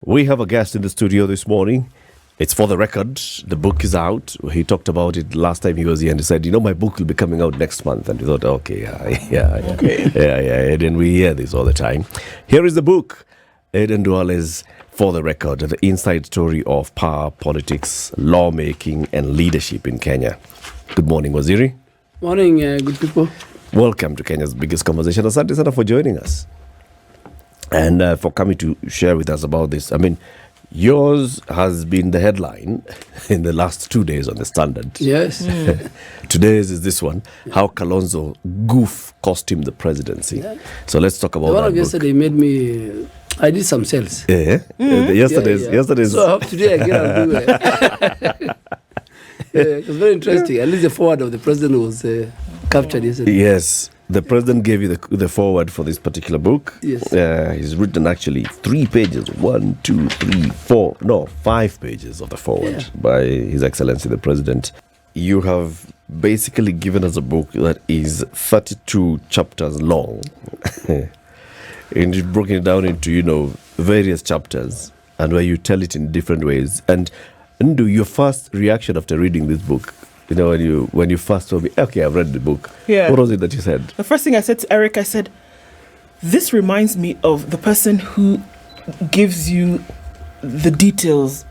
We have a guest in the studio this morning. It's For the Record. The book is out. He talked about it last time he was here and he said, my book will be coming out next month. And we thought, okay. And we hear this all the time. Here is the book, Aden Duale's For the Record, the inside story of power, politics, lawmaking, and leadership in Kenya. Good morning, Waziri. Morning, good people. Welcome to Kenya's biggest conversation. Asante sana for joining us. And for coming to share with us about this. I mean, yours has been the headline in the last 2 days on the Standard. Yes. Today's is this one, how Kalonzo goof cost him the presidency. Yeah. So let's talk about that. The one of yesterday made me, I did some sales. Yeah. Yesterday's. So I hope today again I'll do it. It was very interesting. At least the forward of the president was captured yesterday. Yes. The president gave you the foreword for this particular book. Yes. He's written actually 3 pages. 5 pages of the foreword by His Excellency the President. You have basically given us a book that is 32 chapters long. And you've broken it down into, various chapters and where you tell it in different ways. And Ndu, your first reaction after reading this book, when you first told me, okay, I've read the book. Yeah. What was it that you said? The first thing I said to Eric, I said, this reminds me of the person who gives you the details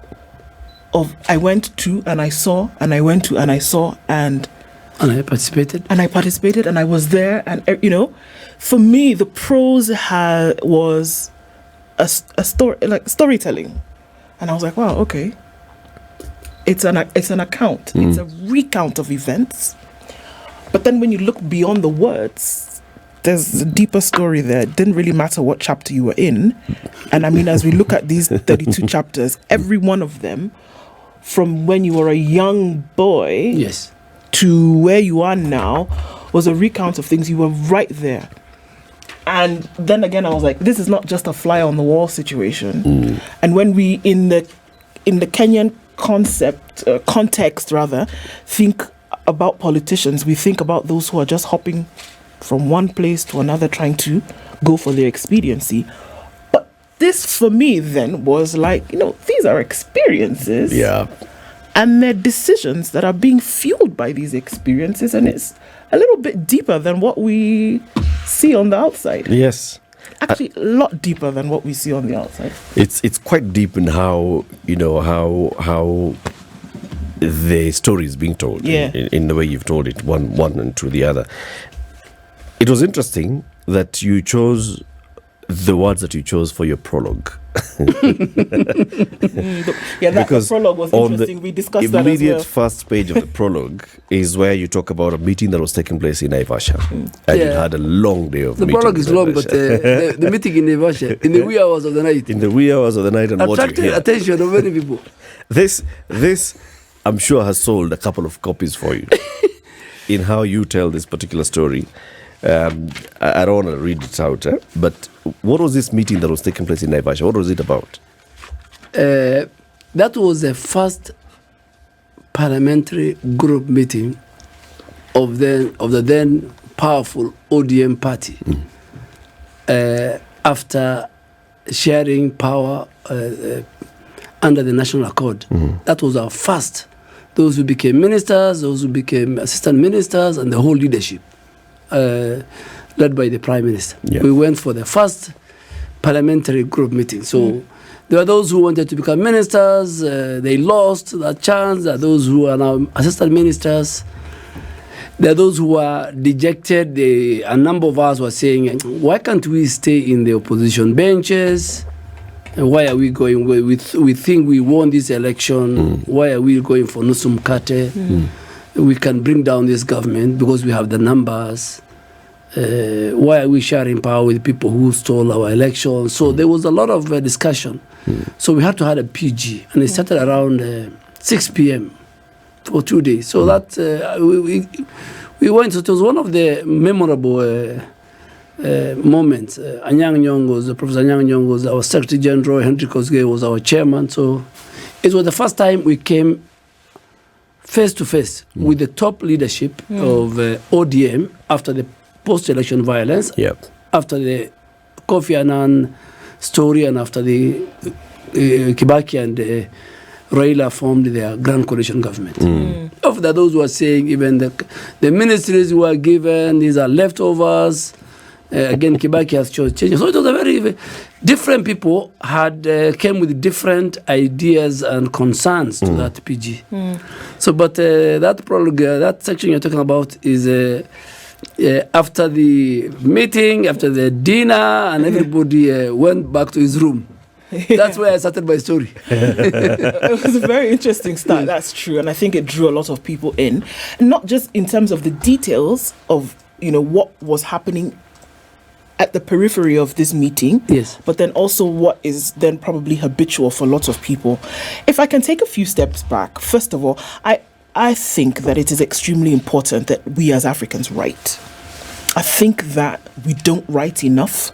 of I went to and I saw and I went to and I saw and I participated. And I was there. And, for me, the prose was a story, like storytelling. And I was like, wow, okay. It's an account. It's a recount of events. But then when you look beyond the words, there's a deeper story there. It didn't really matter what chapter you were in. And I mean, as we look at these 32 chapters, every one of them, from when you were a young boy to where you are now, was a recount of things. You were right there. And then again, I was like, this is not just a fly on the wall situation. And when we, in the Kenyan context, think about politicians, we think about those who are just hopping from one place to another trying to go for their expediency. But this for me then was like, these are experiences, and they're decisions that are being fueled by these experiences, and it's a little bit deeper than what we see on the outside. Yes. Actually, a lot deeper than what we see on the outside. It's quite deep in how how the story is being told. In the way you've told it, one and to the other. It was interesting that you chose the words that you chose for your prologue. Because the prologue was interesting. We discussed that as well. The immediate first page of the prologue is where you talk about a meeting that was taking place in Naivasha. And you had a long day of meeting. The prologue is long, but the meeting in Naivasha, in the wee hours of the night. In the wee hours of the night, and attracted attention of many people. This, I'm sure, has sold a couple of copies for you in how you tell this particular story. I don't want to read it out, but what was this meeting that was taking place in Naivasha? What was it about? That was the first parliamentary group meeting of the then powerful ODM party after sharing power under the National Accord. That was our first. Those who became ministers, those who became assistant ministers, and the whole leadership. Led by the Prime Minister. We went for the first parliamentary group meeting. So there are those who wanted to become ministers, they lost that chance. There are those who are now assistant ministers. There are those who are dejected. A number of us were saying, why can't we stay in the opposition benches? And why are we going? We think we won this election. Why are we going for Nusu Mkate? We can bring down this government because we have the numbers. Why are we sharing power with people who stole our elections? So there was a lot of discussion. So we had to have a PG, and it started around 6 p.m. for 2 days. So that we went. So it was one of the memorable moments. Anyang' Nyong'o, Professor Anyang' Nyong'o was our Secretary General. Henry Kosgei was our chairman. So it was the first time we came face to face with the top leadership of ODM after the post-election violence, after the Kofi Annan story and after the Kibaki and Raila formed their Grand Coalition government. Of that, those who are saying even the ministries were given, these are leftovers. Again, Kibaki has chosen change. So it was a very different people had came with different ideas and concerns to that PG. So, but that prologue, that section you're talking about is after the meeting, after the dinner, and everybody went back to his room. That's where I started my story. It was a very interesting start, that's true. And I think it drew a lot of people in, not just in terms of the details of, what was happening at the periphery of this meeting, yes, but then also what is then probably habitual for lots of people. If I can take a few steps back, first of all, I think that it is extremely important that we as Africans write. I think that we don't write enough.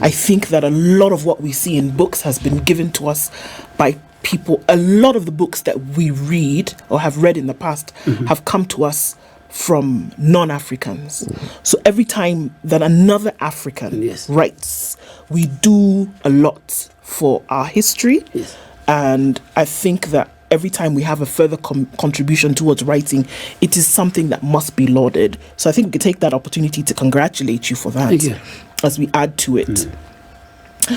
I think that a lot of what we see in books has been given to us by people. A lot of the books that we read or have read in the past have come to us from non-Africans. So every time that another African writes, we do a lot for our history. Yes. And I think that every time we have a further contribution towards writing, it is something that must be lauded. So I think we could take that opportunity to congratulate you for that. Thank you. As we add to it.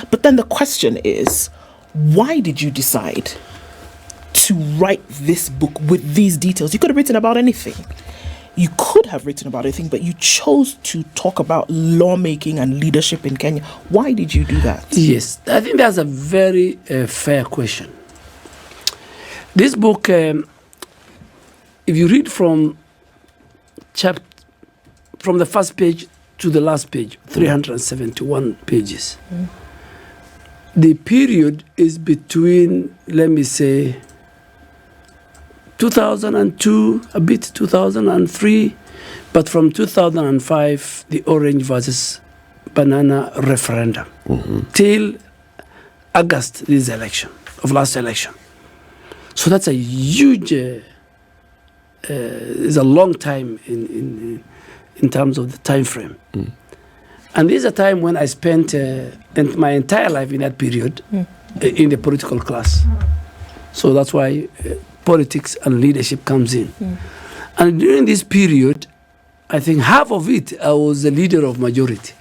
But then the question is, why did you decide to write this book with these details? You could have written about anything. You could have written about anything, but you chose to talk about lawmaking and leadership in Kenya. Why did you do that? Yes, I think that's a very fair question. This book, if you read from the first page to the last page, 371 pages. The period is between, let me say, 2002, a bit 2003, but from 2005, the orange versus banana referendum, till August, this election, of last election. So that's a huge, it's a long time in terms of the time frame. And this is a time when I spent my entire life in that period in the political class. So that's why politics and leadership comes in. And during this period, I think half of it, I was the leader of majority.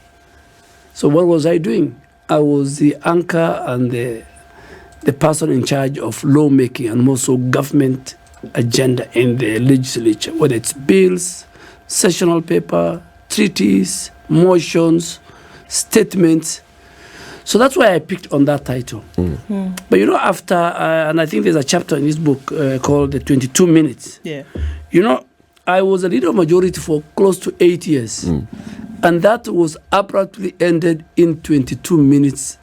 So what was I doing? I was the anchor and the person in charge of lawmaking and also government agenda in the legislature, whether it's bills, sessional paper, treaties, motions, statements. So that's why I picked on that title. But after, and I think there's a chapter in this book called The 22 Minutes. Yeah. I was a leader of majority for close to 8 years. And that was abruptly ended in 22 minutes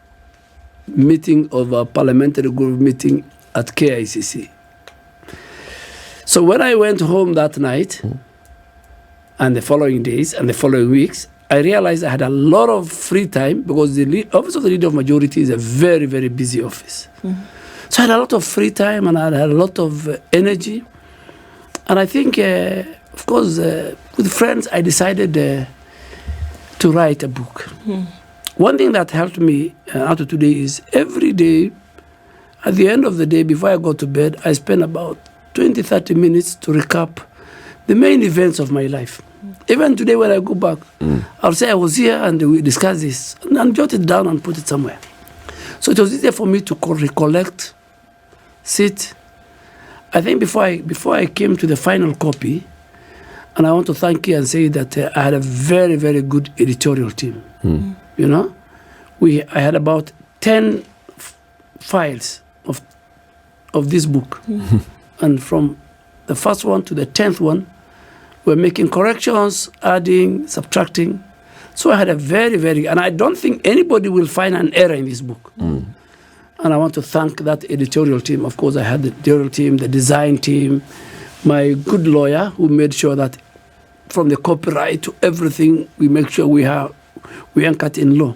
meeting of a parliamentary group meeting at KICC. So when I went home that night, and the following days and the following weeks, I realized I had a lot of free time because the office of the leader of majority is a very, very busy office. So I had a lot of free time and I had a lot of energy. And I think, of course, with friends, I decided to write a book. One thing that helped me out of today is every day, at the end of the day, before I go to bed, I spend about 20, 30 minutes to recap the main events of my life. Even today when I go back, I'll say I was here and we discussed this, and jot it down and put it somewhere. So it was easier for me to recollect, sit. I think before I came to the final copy, and I want to thank you and say that I had a very, very good editorial team. I had about 10 files of this book. And from the first one to the 10th one, we're making corrections, adding, subtracting. So I had a very, very, and I don't think anybody will find an error in this book. And I want to thank that editorial team. Of course, I had the editorial team, the design team, my good lawyer who made sure that from the copyright to everything, we make sure we anchor it in law.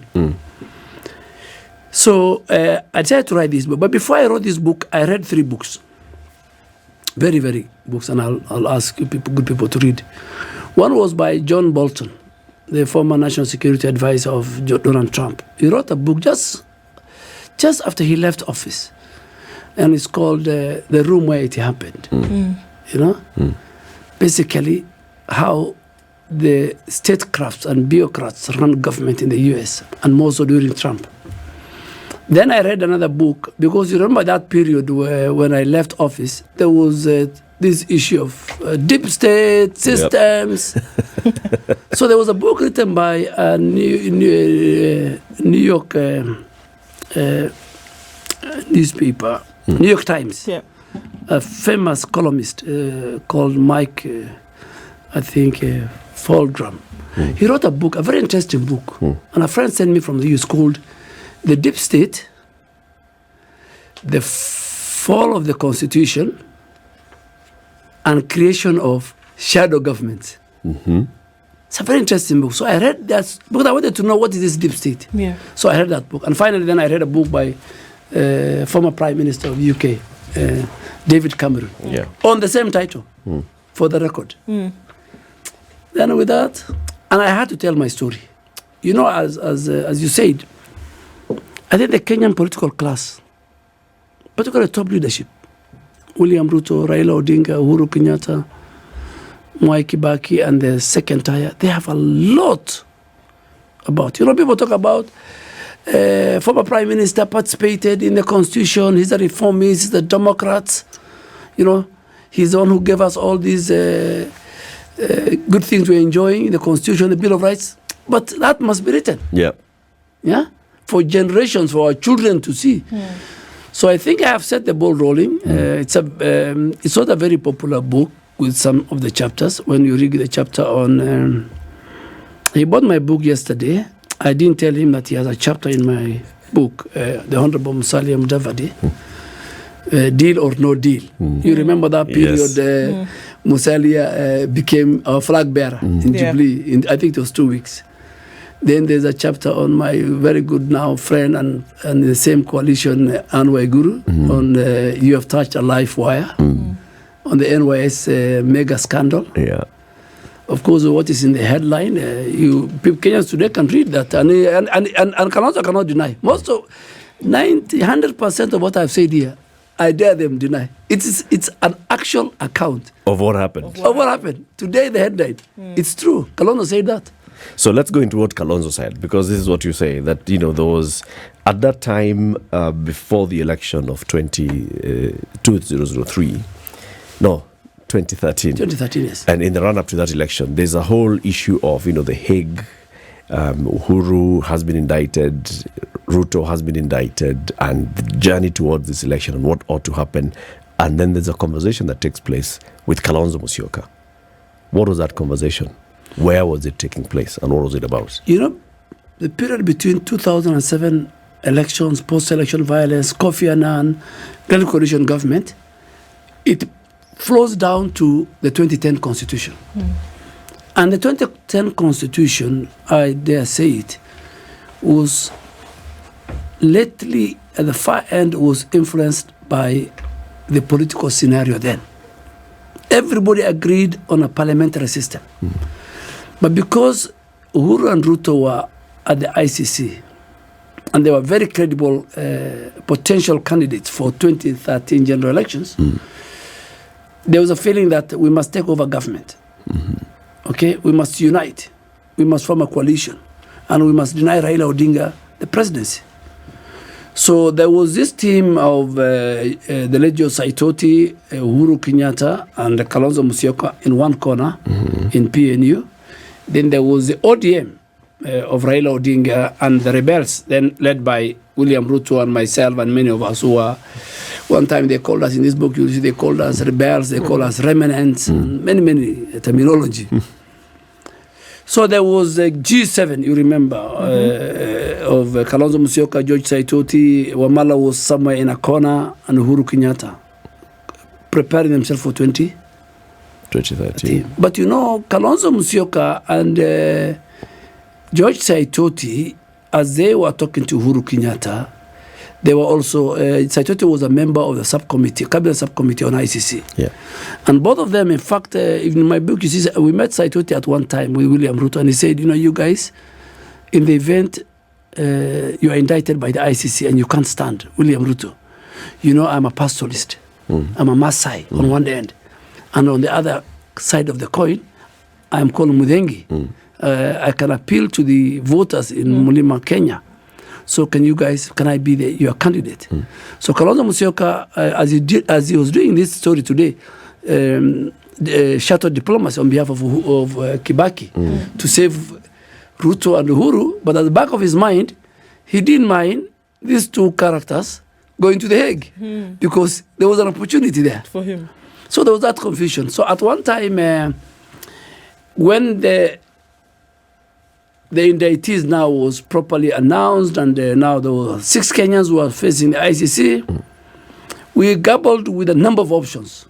So I decided to write this book. But before I wrote this book, I read 3 books. Very, very books, and I'll ask you good people to read. One was by John Bolton, the former national security advisor of Donald Trump. He wrote a book just after he left office. and it's called The Room Where It Happened. You know? Basically, how the statecrafts and bureaucrats run government in the US, and more so during Trump. Then I read another book, because you remember that period where when I left office, there was this issue of deep state systems. Yep. So there was a book written by a New York newspaper, New York Times, a famous columnist called Mike, I think, Fulgram. He wrote a book, a very interesting book, and a friend sent me from the US called The Deep State, The Fall of the Constitution, and Creation of Shadow Governments. It's a very interesting book. So I read that because I wanted to know what is this deep state. Yeah. So I read that book. And finally then I read a book by former Prime Minister of UK, David Cameron, on the same title, for the record. Then with that, and I had to tell my story. You know, as you said, I think the Kenyan political class, particularly top leadership, William Ruto, Raila Odinga, Uhuru Kenyatta, Mwai Kibaki, and the second tier, they have a lot about. You know, people talk about former Prime Minister participated in the Constitution, he's a reformist, he's the Democrats. You know, he's the one who gave us all these good things we're enjoying, the Constitution, the Bill of Rights. But that must be written. Yeah. For generations, for our children to see. So I think I have set the ball rolling. It's not a very popular book with some of the chapters. When you read the chapter on... he bought my book yesterday. I didn't tell him that he has a chapter in my book, The Honorable Musalia Mudavadi, Deal or No Deal. You remember that period Musalia became a flag bearer in Jubilee. I think it was 2 weeks. Then there's a chapter on my very good now friend and the same coalition, Anwar Guru, on You Have Touched a Life Wire, on the NYS mega scandal. Of course, what is in the headline, Kenyans today can read that, and Kalonzo cannot deny. Most of 100% of what I've said here, I dare them deny. It's an actual account of what happened. Of what happened today. The headline, it's true. Kalonzo said that. So let's go into what Kalonzo said, because this is what you say, that, you know, there was, at that time, before the election of 2013, 2013, yes. And in the run-up to that election, there's a whole issue of, you know, the Hague, Uhuru has been indicted, Ruto has been indicted, and the journey towards this election and what ought to happen. And then there's a conversation that takes place with Kalonzo Musyoka. What was that conversation? Where was it taking place, and what was it about? You know, the period between 2007 elections, post-election violence, Kofi Annan, Grand Coalition government, it flows down to the 2010 Constitution. And the 2010 Constitution, I dare say it, was lately, at the far end, was influenced by the political scenario then. Everybody agreed on a parliamentary system. But because Uhuru and Ruto were at the ICC, and they were very credible potential candidates for 2013 general elections, there was a feeling that we must take over government. Okay, we must unite, we must form a coalition, and we must deny Raila Odinga the presidency. So there was this team of the late Joe Saitoti, Uhuru Kenyatta, and Kalonzo Musyoka in one corner in PNU. Then there was the ODM of Raila Odinga and the rebels, then led by William Ruto and myself and many of us who were, one time they called us, in this book you see they called us rebels, they called us remnants, and many terminology. So there was a G7, you remember, of Kalonzo Musyoka, George Saitoti, Wamala was somewhere in a corner, and Uhuru Kenyatta, preparing themselves for 2013. But you know, Kalonzo Musyoka and George Saitoti, as they were talking to Uhuru Kenyatta, they were also, Saitoti was a member of the subcommittee, cabinet subcommittee on ICC. And both of them, in fact, in my book, you see, we met Saitoti at one time with William Ruto, and he said, you know, you guys, in the event you are indicted by the ICC and you can't stand, William Ruto, You know, I'm a pastoralist. I'm a Maasai on one end. And on the other side of the coin, I'm called Mudengi. I can appeal to the voters in Mulima, Kenya. So can I be your candidate? So Kalonzo Musyoka, as he was doing this story today, shattered diplomacy on behalf of Kibaki to save Ruto and Uhuru. But at the back of his mind, he didn't mind these two characters going to The Hague because there was an opportunity there for him. So there was that confusion. So at one time, when the indictees now was properly announced, and now there were 6 Kenyans who were facing the ICC, we grappled with a number of options.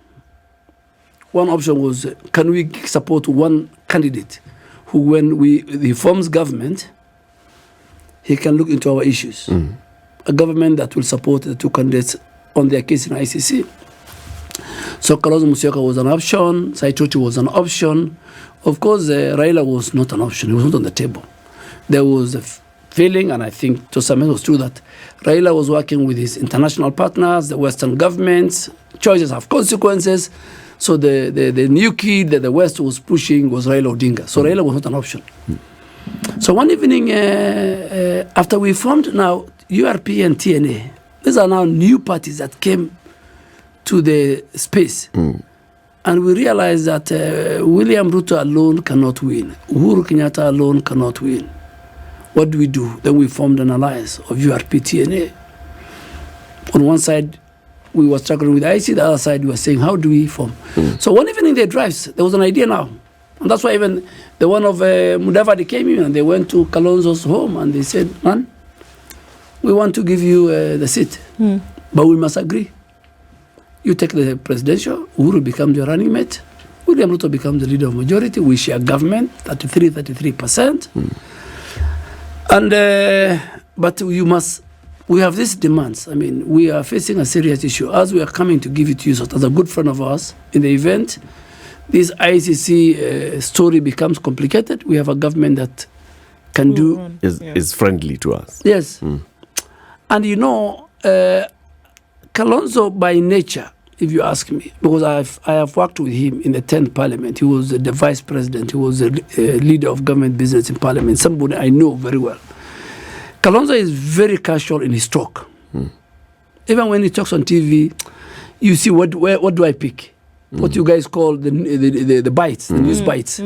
One option was, can we support one candidate who, when he forms government, he can look into our issues. A government that will support the 2 candidates on their case in ICC. So Kalonzo Musyoka was an option, Saitoti was an option. Of course, Raila was not an option. He was not on the table. There was a feeling, and I think to some extent it was true, that Raila was working with his international partners, the Western governments. Choices have consequences. So the new kid that the West was pushing was Raila Odinga. So Raila was not an option. So one evening, after we formed now URP and TNA, these are now new parties that came to the space. And we realized that William Ruto alone cannot win. Uhuru Kenyatta alone cannot win. What do we do? Then we formed an alliance of URP TNA. On one side, we were struggling with IC. The other side, we were saying, how do we form? So one evening, they drives. There was an idea now. And that's why even the one of Mudavadi came in and they went to Kalonzo's home and they said, man, we want to give you the seat, but we must agree. You take the presidential, Uhuru becomes your running mate, William Ruto becomes the leader of majority, we share government, 33%. And, but we have these demands. I mean, we are facing a serious issue. As we are coming to give it to you, so as a good friend of ours, in the event this ICC story becomes complicated, we have a government that can is friendly to us. Yes. And you know, Kalonzo by nature, if you ask me, because I have worked with him in the 10th parliament. He was the vice president. He was the leader of government business in parliament, somebody I know very well. Kalonzo is very casual in his talk. Even when he talks on TV, you see what do I pick? What you guys call the bites, the news bites.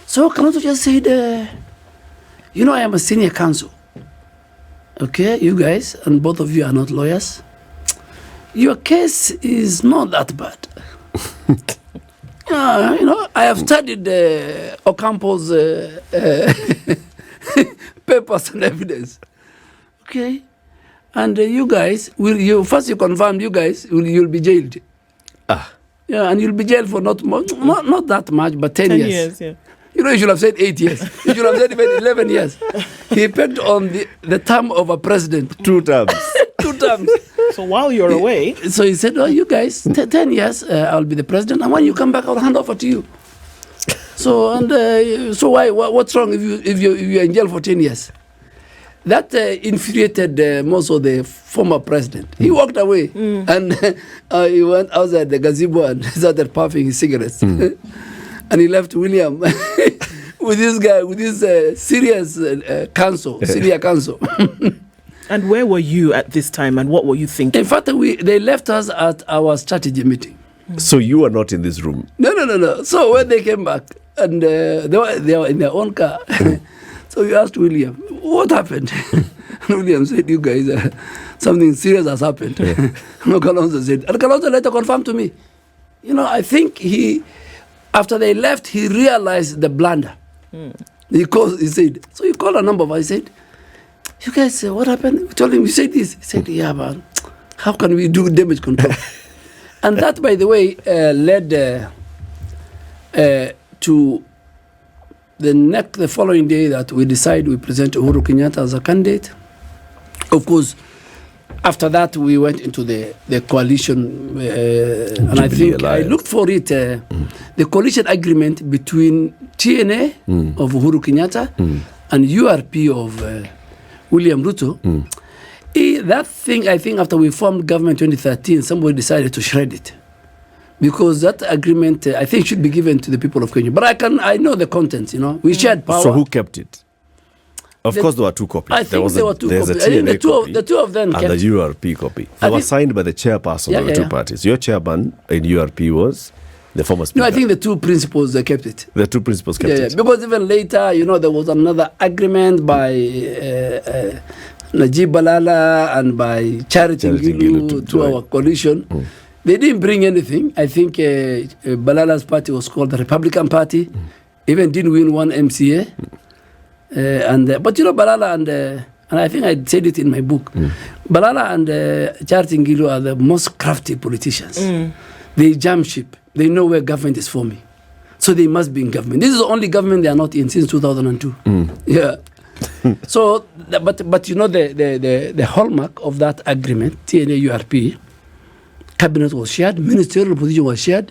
So Kalonzo just said, you know, I am a senior counsel. Okay, you guys, and both of you are not lawyers. Your case is not that bad. You know, I have studied Ocampo's papers and evidence. Okay, and you guys you confirmed you guys you'll be jailed. Yeah, and you'll be jailed for not that much, but 10 years. 10 years, yeah. You know, you should have said 8 years. You should have said even 11 years. He pegged on the term of a president. 2 terms. 2 terms. So while you're away... So he said, oh, you guys, 10 years, I'll be the president. And when you come back, I'll hand over to you. So, and so what's wrong if you're in jail for 10 years? That infuriated most of the former president. He walked away and he went outside the gazebo and started puffing his cigarettes. And he left William with this guy, with this serious senior counsel. And where were you at this time and what were you thinking? In fact, they left us at our strategy meeting. So you were not in this room? No. So when they came back and they were in their own car, so we asked William, what happened? And William said, you guys, something serious has happened. Kalonzo said, and Kalonzo later confirmed to me. You know, I think after they left, he realized the blunder. He said, so he called a number of us. He said, you guys, what happened? We told him, we said this. He said, yeah, man, how can we do damage control? And that, by the way, led to the following day that we decided we present Uhuru Kenyatta as a candidate. Of course, after that, we went into the coalition, and I think Alliance. I looked for it, the coalition agreement between TNA of Uhuru Kenyatta and URP of William Ruto. That thing, I think, after we formed government in 2013, somebody decided to shred it. Because that agreement, I think, should be given to the people of Kenya. But I know the contents, We shared power. So who kept it? Of course, there were two copies. I think there were two there's copies. A TNA the two of them and kept the URP copy. They were signed by the chairperson of the two parties. Your chairman in URP was the former speaker. No, I think the two principals, they kept it. The two principals kept it. Because even later, there was another agreement by Najib Balala and by Charity Ngilu to our coalition. They didn't bring anything. I think Balala's party was called the Republican Party. Even didn't win one MCA. But Balala and I think I said it in my book, Balala and Charity Ngilu are the most crafty politicians. They jump ship. They know where government is forming. So they must be in government. This is the only government they are not in since 2002. Yeah. So, but the hallmark of that agreement, TNA URP, cabinet was shared, ministerial position was shared.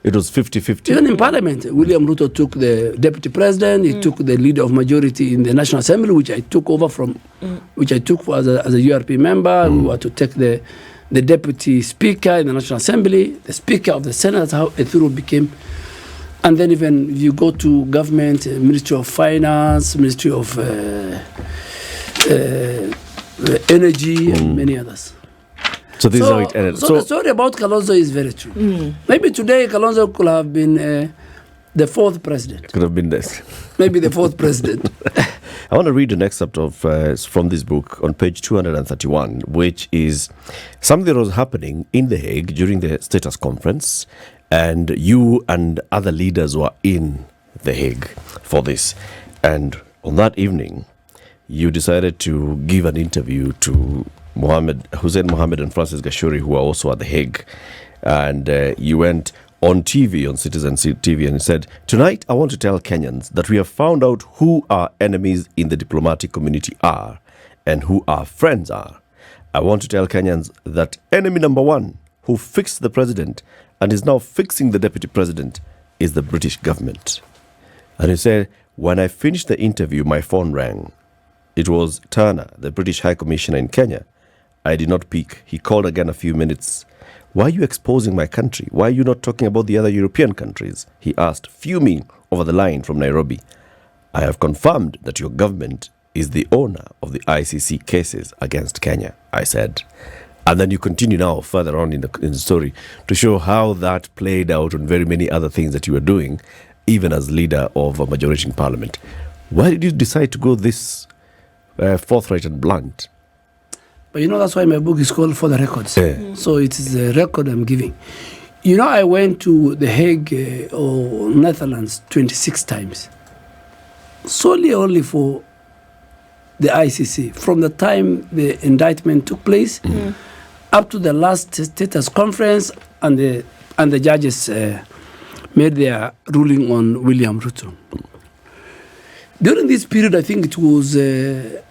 It was 50-50. Even in Parliament, William Ruto took the deputy president. He took the leader of majority in the National Assembly, which I took over from, which I took as a URP member. We were to take the deputy speaker in the National Assembly, the speaker of the Senate. That's how Ethuru became. And then even if you go to government, Ministry of Finance, Ministry of Energy, and many others. So this is how it ended. So the story about Kalonzo is very true. Maybe today Kalonzo could have been the fourth president. Could have been this. Maybe the fourth president. I want to read an excerpt of from this book on page 231, which is something that was happening in The Hague during the status conference, and you and other leaders were in The Hague for this. And on that evening, you decided to give an interview to Hussein Mohammed and Francis Gashuri, who are also at The Hague. And you went on TV, on Citizen TV, and you said, "Tonight I want to tell Kenyans that we have found out who our enemies in the diplomatic community are and who our friends are. I want to tell Kenyans that enemy number one, who fixed the president and is now fixing the deputy president, is the British government." And you said, "When I finished the interview, my phone rang. It was Turner, the British High Commissioner in Kenya. I did not pick. He called again a few minutes. 'Why are you exposing my country? Why are you not talking about the other European countries?' he asked, fuming over the line from Nairobi. 'I have confirmed that your government is the owner of the ICC cases against Kenya,' I said." And then you continue now further on in the story to show how that played out on very many other things that you were doing, even as leader of a majority in parliament. Why did you decide to go this forthright and blunt? But that's why my book is called For the Records. So it is a record I'm giving. I went to The Hague or Netherlands 26 times. Solely only for the ICC. From the time the indictment took place up to the last status conference, and the judges made their ruling on William Ruto. During this period, I think it was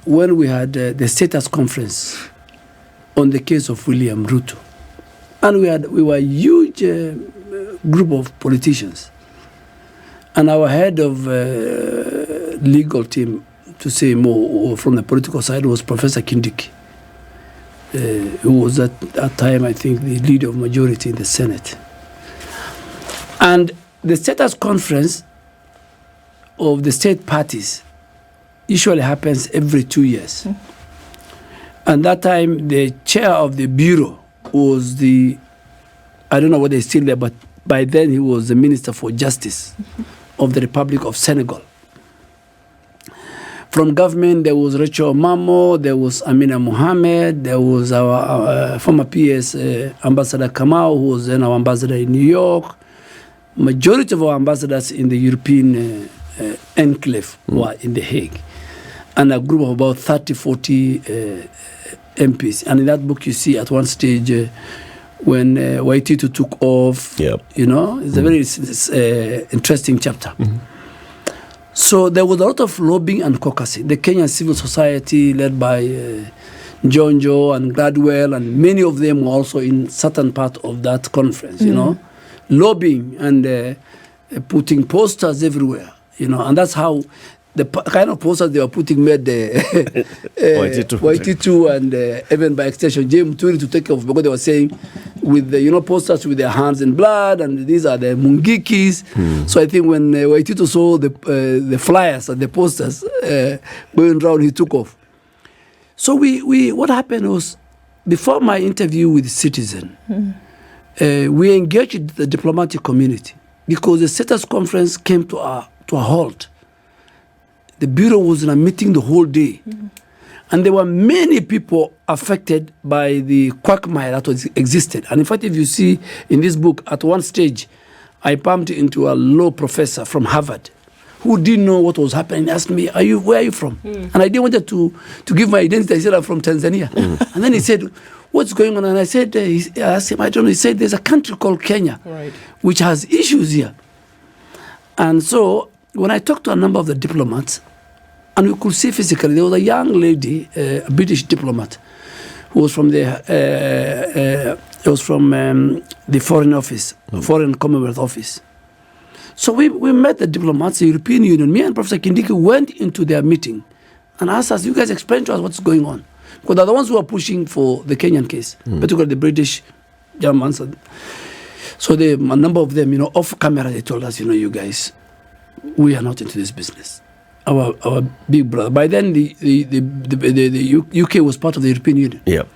when we had the status conference on the case of William Ruto. And we were a huge group of politicians. And our head of legal team, to say more, from the political side, was Professor Kindiki, who was at that time, I think, the leader of majority in the Senate. And the status conference of the state parties usually happens every 2 years. And that time, the chair of the bureau was I don't know whether he's still there, but by then he was the Minister for Justice of the Republic of Senegal. From government, there was Rachel Mamo, there was Amina Mohammed, there was our former PS Ambassador Kamau, who was then our ambassador in New York. Majority of our ambassadors in the European enclave were in The Hague. And a group of about 30, 40 MPs. And in that book, you see at one stage when Waititu took off, it's a very interesting chapter. So there was a lot of lobbying and caucusing. The Kenyan civil society, led by Jonjo and Gladwell, and many of them were also in certain part of that conference, lobbying and putting posters everywhere, and that's how kind of posters they were putting made Waititu and even by extension James Turi to take off, because they were saying with the posters with their hands in blood, and these are the Mungikis. So I think when Waititu saw the flyers and the posters going around, he took off. So we what happened was, before my interview with Citizen, we engaged the diplomatic community, because the status conference came to a halt. The bureau was in a meeting the whole day. And there were many people affected by the quagmire that existed. And in fact, if you see in this book, at one stage, I bumped into a law professor from Harvard who didn't know what was happening. He asked me, where are you from? And I didn't want to give my identity. I said, I'm from Tanzania. And then he said, what's going on? And I said, I asked him, I don't know. He said, there's a country called Kenya, which has issues here. And so when I talked to a number of the diplomats, and we could see physically, there was a young lady, a British diplomat, who was from the Foreign Office, Foreign Commonwealth Office. So we met the diplomats, the European Union. Me and Professor Kindiki went into their meeting and asked us, you guys explain to us what's going on. Because they're the ones who are pushing for the Kenyan case, particularly the British, Germans. So a number of them, off camera, they told us, you guys, we are not into this business. Our big brother. By then, the UK was part of the European Union. Yep.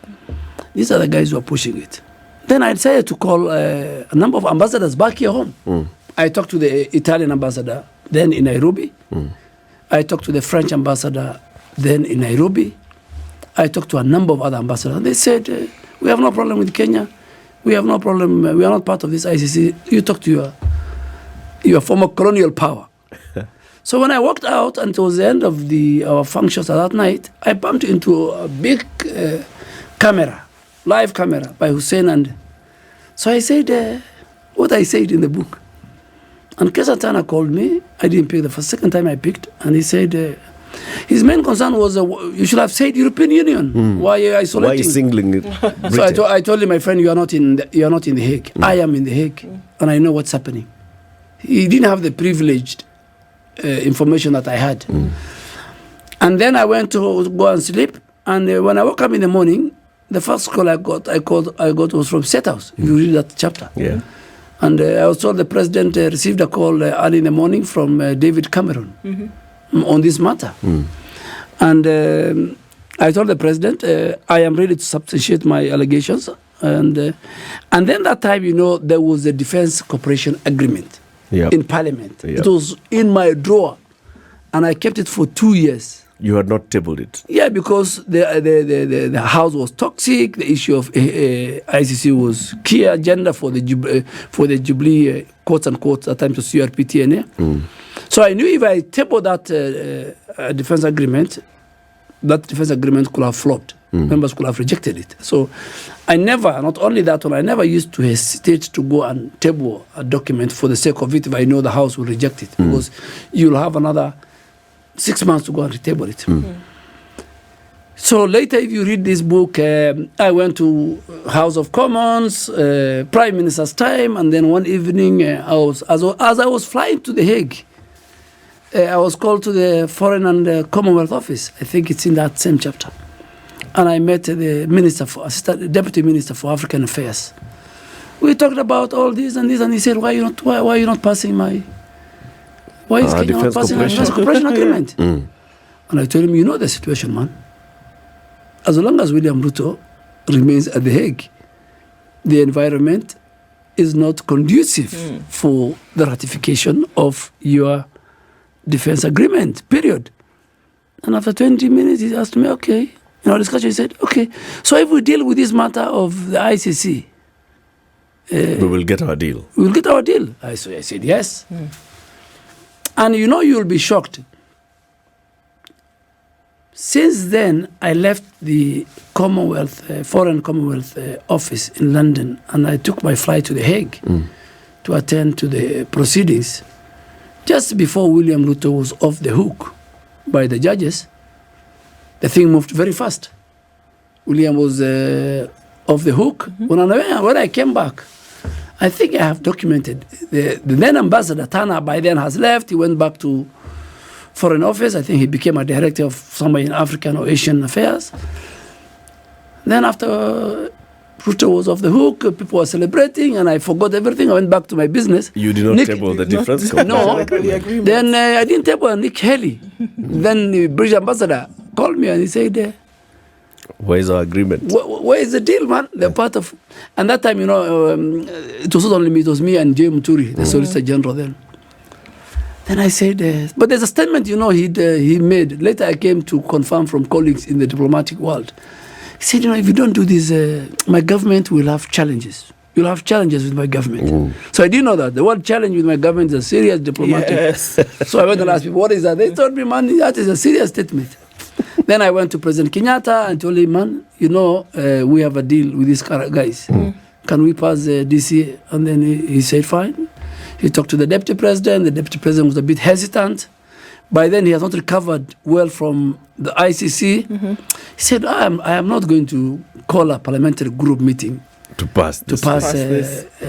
These are the guys who are pushing it. Then I decided to call a number of ambassadors back here home. I talked to the Italian ambassador, then in Nairobi. I talked to the French ambassador, then in Nairobi. I talked to a number of other ambassadors. And they said, we have no problem with Kenya. We have no problem. We are not part of this ICC. You talk to your former colonial power. So when I walked out, and it was the end of our functions that night, I bumped into a big live camera by Hussein. And so I said what I said in the book. And Kesatana called me. I didn't pick the second time I picked. And he said, his main concern was, you should have said European Union. Why are you isolating? Why are you singling it? So I told him, my friend, you are not in the Hague. I am in the Hague. And I know what's happening. He didn't have the privileged information that I had. And then I went to go and sleep. And when I woke up in the morning, the first call I got was from State House. If you read that chapter. Yeah. And I was told the president received a call early in the morning from David Cameron on this matter. And I told the president, I am ready to substantiate my allegations. And then that time, there was a Defense Cooperation Agreement. Yep. In Parliament. Yep. It was in my drawer, and I kept it for 2 years. You had not tabled it? Yeah, because the House was toxic. The issue of ICC was key agenda for the Jubilee, quotes unquote, at times to CRPTNA. So I knew if I tabled that defense agreement could have flopped. Members could have rejected it. So not only that one, I never used to hesitate to go and table a document for the sake of it if I know the House will reject it, because you'll have another 6 months to go and retable it. So later, if you read this book, I went to House of Commons, Prime Minister's time, and then one evening, as I was flying to The Hague, I was called to the Foreign and Commonwealth Office. I think it's in that same chapter. And I met the Deputy Minister for African Affairs. We talked about all this, and he said, why are you not passing Kenya not passing a Defense Cooperation Agreement? And I told him, you know the situation, man. As long as William Ruto remains at The Hague, the environment is not conducive for the ratification of your defense agreement, period. And after 20 minutes, he asked me, okay. In our discussion, he said, okay, so if we deal with this matter of the ICC, we will get our deal. We will get our deal. I said, yes. And you'll be shocked. Since then, I left the Foreign Commonwealth Office in London, and I took my flight to The Hague to attend to the proceedings. Just before William Ruto was off the hook by the judges, the thing moved very fast. William was off the hook. When I came back, I think I have documented. The then ambassador, Tana, by then has left. He went back Foreign Office. I think he became a director of somewhere in African or Asian affairs. Then after Ruto was off the hook, people were celebrating, and I forgot everything. I went back to my business. You did not table the difference? No. Then I didn't table Nick Haley. Then the British ambassador called me and he said, where's our agreement? Where is the deal, man? They're part of... And that time, it was not only me, it was me and Jay Muturi, the Solicitor General then. Then I said, but there's a statement, he made. Later I came to confirm from colleagues in the diplomatic world. He said, if you don't do this, my government will have challenges. You'll have challenges with my government. So I didn't know that. The word challenge with my government is a serious diplomatic. Yes. So I went and asked people, what is that? They told me, man, that is a serious statement. Then I went to President Kenyatta and told him, man, we have a deal with these guys. Can we pass this year? And then he said, fine. He talked to the deputy president. The deputy president was a bit hesitant. By then, he has not recovered well from the ICC. He said, I am not going to call a parliamentary group meeting to pass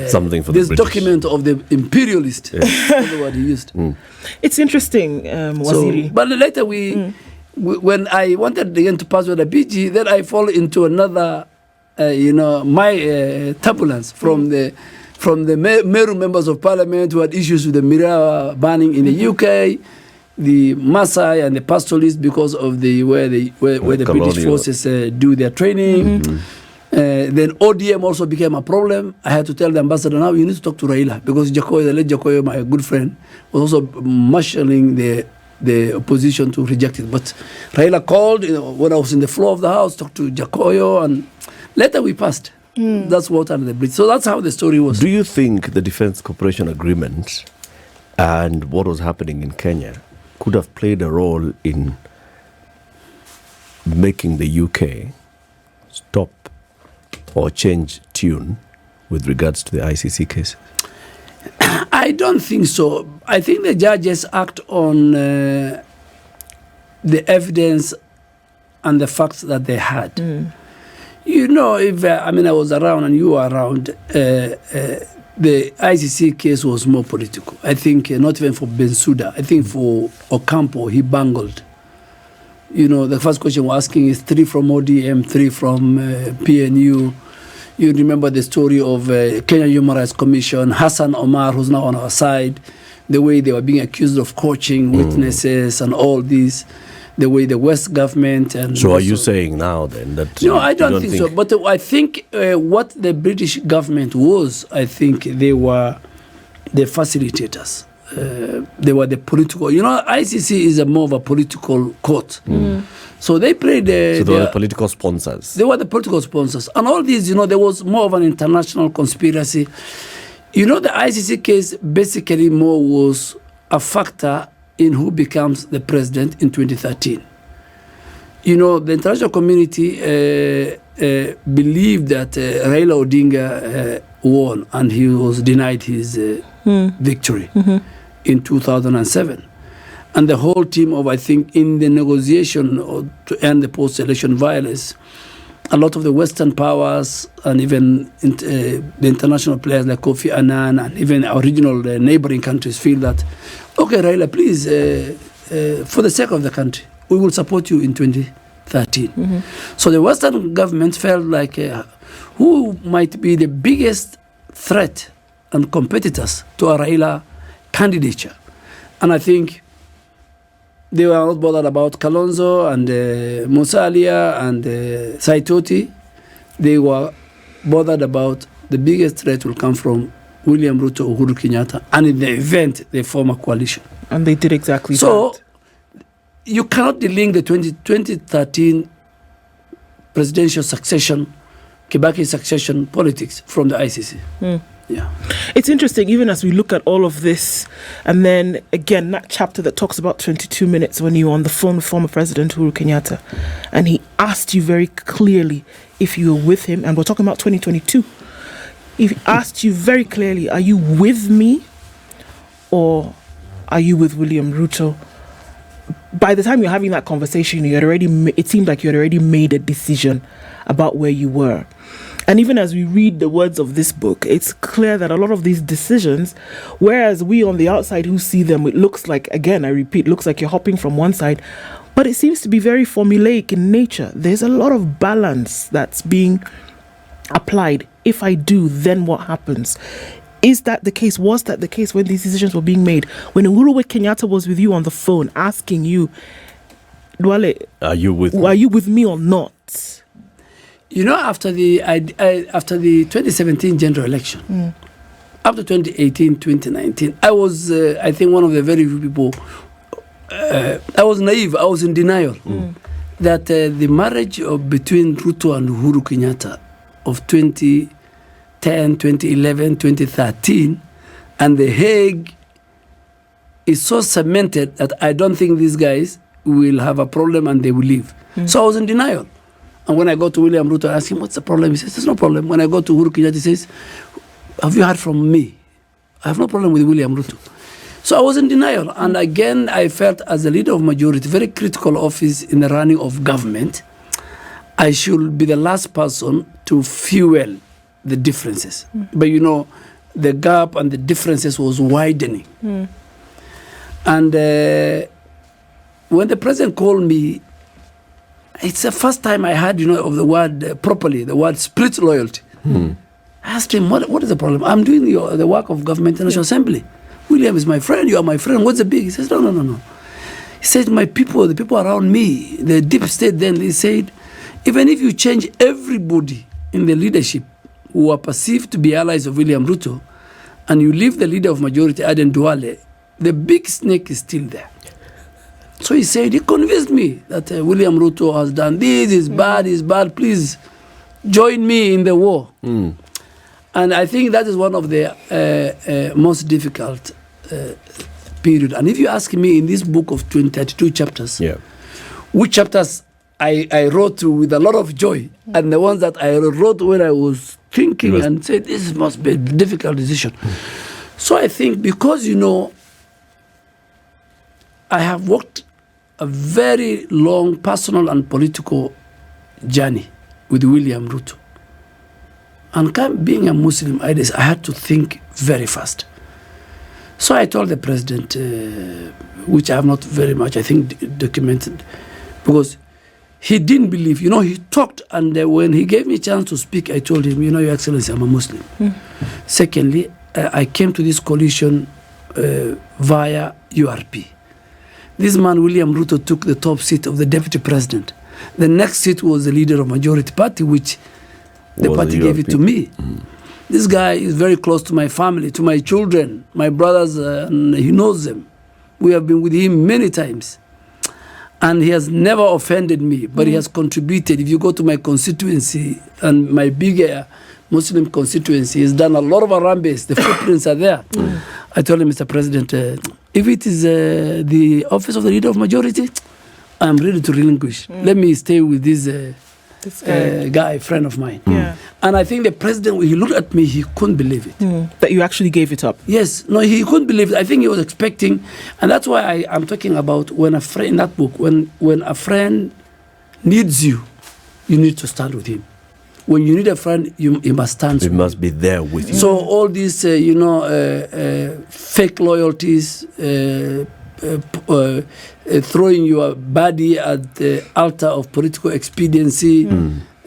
something for this the British document of the imperialist. That's the word he used. It's interesting, Waziri. But later, when I wanted again to pass with a BG, then I fall into another, my turbulence from the Meru members of parliament who had issues with the Mira banning in the UK, the Maasai and the pastoralists because of where the British forces do their training. Then ODM also became a problem. I had to tell the ambassador, now you need to talk to Raila, because the late Jacoyo, my good friend, was also marshalling the opposition to reject it. But Raila called, when I was in the floor of the house, talked to Jacoyo, and later we passed. That's water under the bridge. So that's how the story was. Do you think the Defense Cooperation Agreement and what was happening in Kenya could have played a role in making the UK stop or change tune with regards to the ICC case? I don't think so. I think the judges act on the evidence and the facts that they had. If I was around and you were around, the ICC case was more political. I think not even for Bensouda. I think for Ocampo, he bungled. The first question we're asking is 3 from ODM, 3 from PNU. You remember the story of Kenya Human Rights Commission, Hassan Omar, who's now on our side, the way they were being accused of coaching witnesses and all these, the way the West government and... So are you saying now then that... No, I don't think so. But I think what the British government was, I think they were the facilitators. They were the political... ICC is more of a political court. So they played... so they were the political sponsors. They were the political sponsors. And all these, there was more of an international conspiracy. The ICC case basically more was a factor in who becomes the president in 2013. The international community believed that Raila Odinga won and he was denied his victory in 2007. And the whole team of, I think, in the negotiation to end the post-election violence, a lot of the Western powers and even the international players like Kofi Annan and even our regional neighboring countries feel that, okay, Raila, please, for the sake of the country, we will support you in 2013. So the Western government felt like who might be the biggest threat and competitors to a Raila candidature. And I think they were not bothered about Kalonzo and Musalia and Saitoti. They were bothered about the biggest threat will come from William Ruto, Uhuru Kenyatta, and in the event they form a coalition. And they did exactly that. So you cannot delink the 2013 presidential succession, Kibaki succession politics from the ICC. Yeah. It's interesting, even as we look at all of this, and then again, that chapter that talks about 22 minutes when you were on the phone with former President Uhuru Kenyatta, and he asked you very clearly if you were with him, and we're talking about 2022. He asked you very clearly, are you with me or are you with William Ruto? By the time you're having that conversation, it seemed like you had already made a decision about where you were. And even as we read the words of this book, it's clear that a lot of these decisions, whereas we on the outside who see them, it looks like, again, I repeat, looks like you're hopping from one side, but it seems to be very formulaic in nature. There's a lot of balance that's being applied. If I do, then what happens? Is that the case? Was that the case when these decisions were being made? When Uhuru Kenyatta was with you on the phone asking you, Duale, are you with me or not? You know, after the 2017 general election, after 2018, 2019, I was, I think, one of the very few people. I was naive. I was in denial that the marriage between Ruto and Uhuru Kenyatta of 2010, 2011, 2013, and the Hague is so cemented that I don't think these guys will have a problem and they will leave. So I was in denial. And when I go to William Ruto, I ask him, what's the problem? He says, there's no problem. When I go to Uhuru Kenyatta, he says, have you heard from me? I have no problem with William Ruto. So I was in denial. And again, I felt as a leader of majority, very critical office in the running of government, I should be the last person to fuel the differences. But you know, the gap and the differences was widening. And when the president called me, it's the first time I heard, of the word properly, the word split loyalty. I asked him, what is the problem? I'm doing the work of government in National Assembly. William is my friend, you are my friend, what's the big? He says, no. He said, my people, the people around me, the deep state then, they said, even if you change everybody in the leadership who are perceived to be allies of William Ruto, and you leave the leader of majority, Aden Duale, the big snake is still there. So he said, he convinced me that William Ruto has done this, is bad, please join me in the war. And I think that is one of the most difficult period. And if you ask me in this book of 32 chapters, which chapters I wrote with a lot of joy, and the ones that I wrote when I was thinking and said, this must be a difficult decision. So I think because, I have walked a very long personal and political journey with William Ruto. And being a Muslim, I had to think very fast. So I told the president, which I have not very much, I think, documented, because he didn't believe, he talked, and when he gave me a chance to speak, I told him, Your Excellency, I'm a Muslim. Secondly, I came to this coalition via URP. This man, William Ruto, took the top seat of the deputy president. The next seat was the leader of majority party, which the party gave it to me. This guy is very close to my family, to my children, my brothers, and he knows them. We have been with him many times. And he has never offended me, but he has contributed. If you go to my constituency and my bigger Muslim constituency, he's done a lot of Arambes. The footprints are there. I told him, Mr. President, if it is the office of the leader of majority, I'm ready to relinquish. Let me stay with this guy, friend of mine. And I think the president, when he looked at me, he couldn't believe it. That you actually gave it up? Yes. No, he couldn't believe it. I think he was expecting, and that's why I'm talking about when a friend, in that book, when a friend needs you, you need to stand with him. When you need a friend, you must stand with him. He must be there with you. So all these, fake loyalties, throwing your body at the altar of political expediency,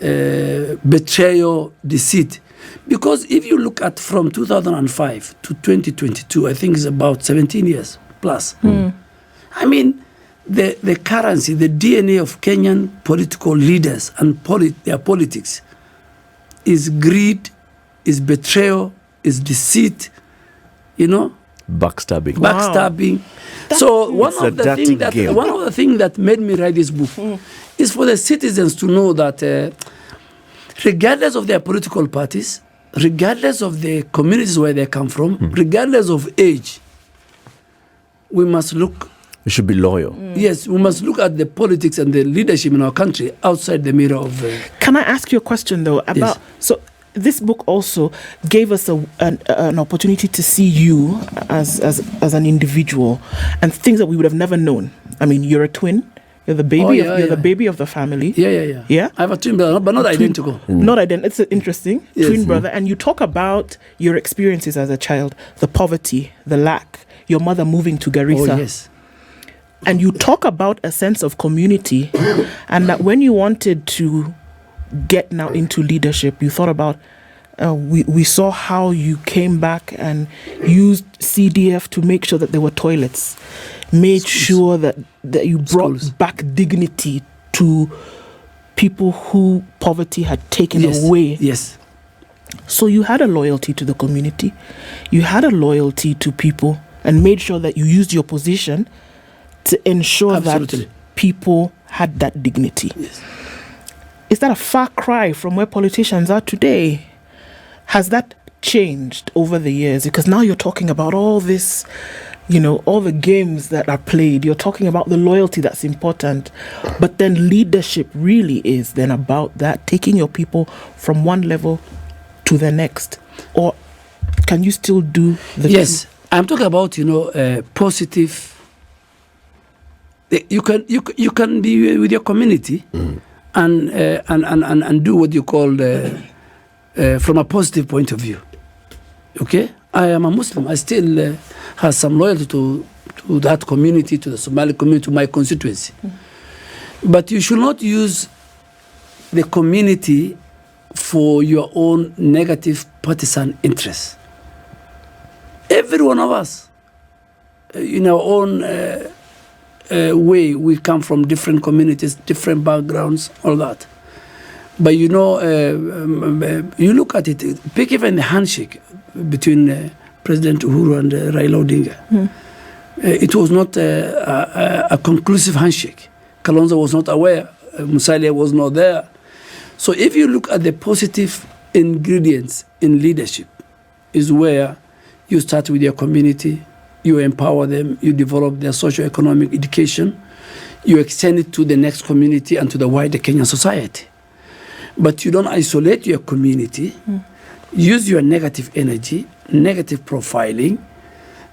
betrayal, deceit. Because if you look at from 2005 to 2022, I think it's about 17 years plus. I mean, the currency, the DNA of Kenyan political leaders and their politics is greed, is betrayal, is deceit, Backstabbing. Backstabbing. So one of the things that made me write this book is for the citizens to know that regardless of their political parties, regardless of the communities where they come from, regardless of age, we must look. We should be loyal. Yes, we must look at the politics and the leadership in our country outside the mirror of. Can I ask you a question though about this book also gave us an opportunity to see you as an individual and things that we would have never known. I mean, you're a twin. You're the baby. Oh, yeah, You're the yeah. baby of the family. Yeah. Yeah? I have a twin brother, but not identical. Not identical. It's interesting. Yes. Twin brother. And you talk about your experiences as a child, the poverty, the lack, your mother moving to Garissa. Oh, yes. And you talk about a sense of community and that when you wanted to get now into leadership, you thought about, we saw how you came back and used CDF to make sure that there were toilets, made sure that you brought back dignity to people who poverty had taken away. Yes. So you had a loyalty to the community, you had a loyalty to people, and made sure that you used your position to ensure Absolutely. that people had that dignity. Yes. Is that a far cry from where politicians are today? Has that changed over the years? Because now you're talking about all this, all the games that are played. You're talking about the loyalty that's important. But then leadership really is then about that, taking your people from one level to the next. Or can you still do the Yes. I'm talking about, positive. You can be with your community and do what you call from a positive point of view. Okay, I am a Muslim. I still have some loyalty to that community, to the Somali community, to my constituency. But you should not use the community for your own negative partisan interests. Every one of us, in our own way, we come from different communities, different backgrounds, all that. But you look at it, pick even the handshake between President Uhuru and Raila Odinga. It was not a conclusive handshake. Kalonzo was not aware, Musalia was not there. So if you look at the positive ingredients in leadership, is where you start with your community, you empower them, you develop their socio-economic education, you extend it to the next community and to the wider Kenyan society. But you don't isolate your community, use your negative energy, negative profiling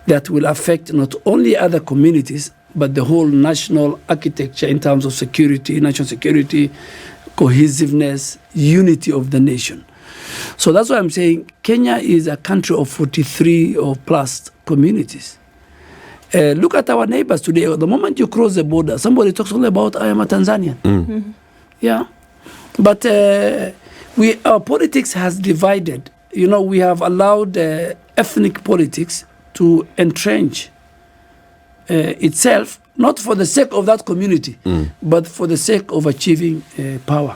that will affect not only other communities, but the whole national architecture in terms of security, national security, cohesiveness, unity of the nation. So that's why I'm saying Kenya is a country of 43 or plus communities. Look at our neighbors today. The moment you cross the border, somebody talks only about, I am a Tanzanian. Yeah. But our politics has divided. We have allowed ethnic politics to entrench itself, not for the sake of that community, but for the sake of achieving power.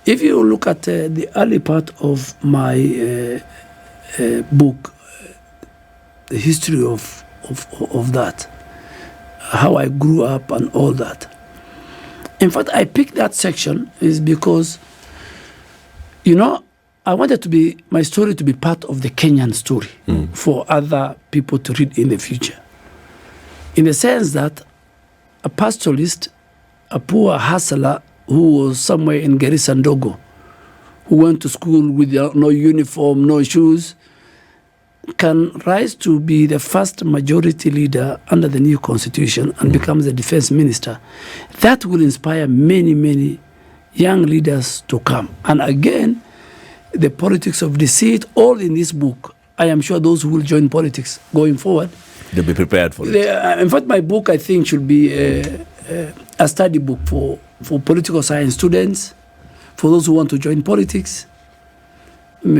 If you look at the early part of my book, the history of that, how I grew up and all that. In fact, I picked that section is because, I wanted my story to be part of the Kenyan story for other people to read in the future. In the sense that a pastoralist, a poor hustler who was somewhere in Garissa Ndogo, who went to school with no uniform, no shoes, can rise to be the first majority leader under the new constitution and becomes the defense minister. That will inspire many, many young leaders to come. And again, the politics of deceit, all in this book. I am sure those who will join politics going forward, they'll be prepared for it. In fact, my book, I think, should be a study book for political science students, for those who want to join politics,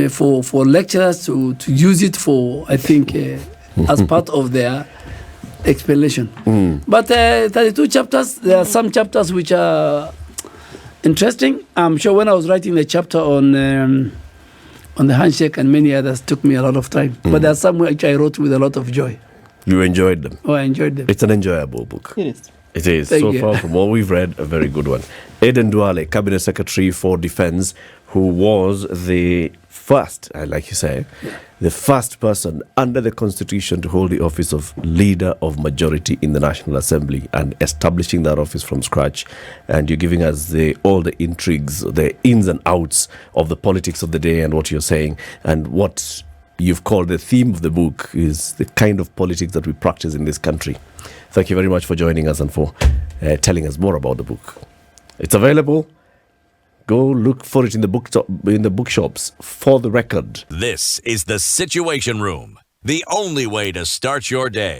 for lecturers to use it for, I think, as part of their explanation. But 32 chapters, there are some chapters which are interesting. I'm sure when I was writing the chapter on the handshake and many others, took me a lot of time. But there are some which I wrote with a lot of joy. You enjoyed them? Oh, I enjoyed them. It's an enjoyable book. It is. It is. Thank So you. far from what we've read, a very good one. Aden Duale, Cabinet Secretary for Defense, who was the first, like you say, the first person under the Constitution to hold the office of Leader of Majority in the National Assembly and establishing that office from scratch. And you're giving us all the intrigues, the ins and outs of the politics of the day and what you're saying. And what you've called the theme of the book is the kind of politics that we practice in this country. Thank you very much for joining us and for telling us more about the book. It's available. Go look for it in the bookshops. For the record. This is The Situation Room, the only way to start your day.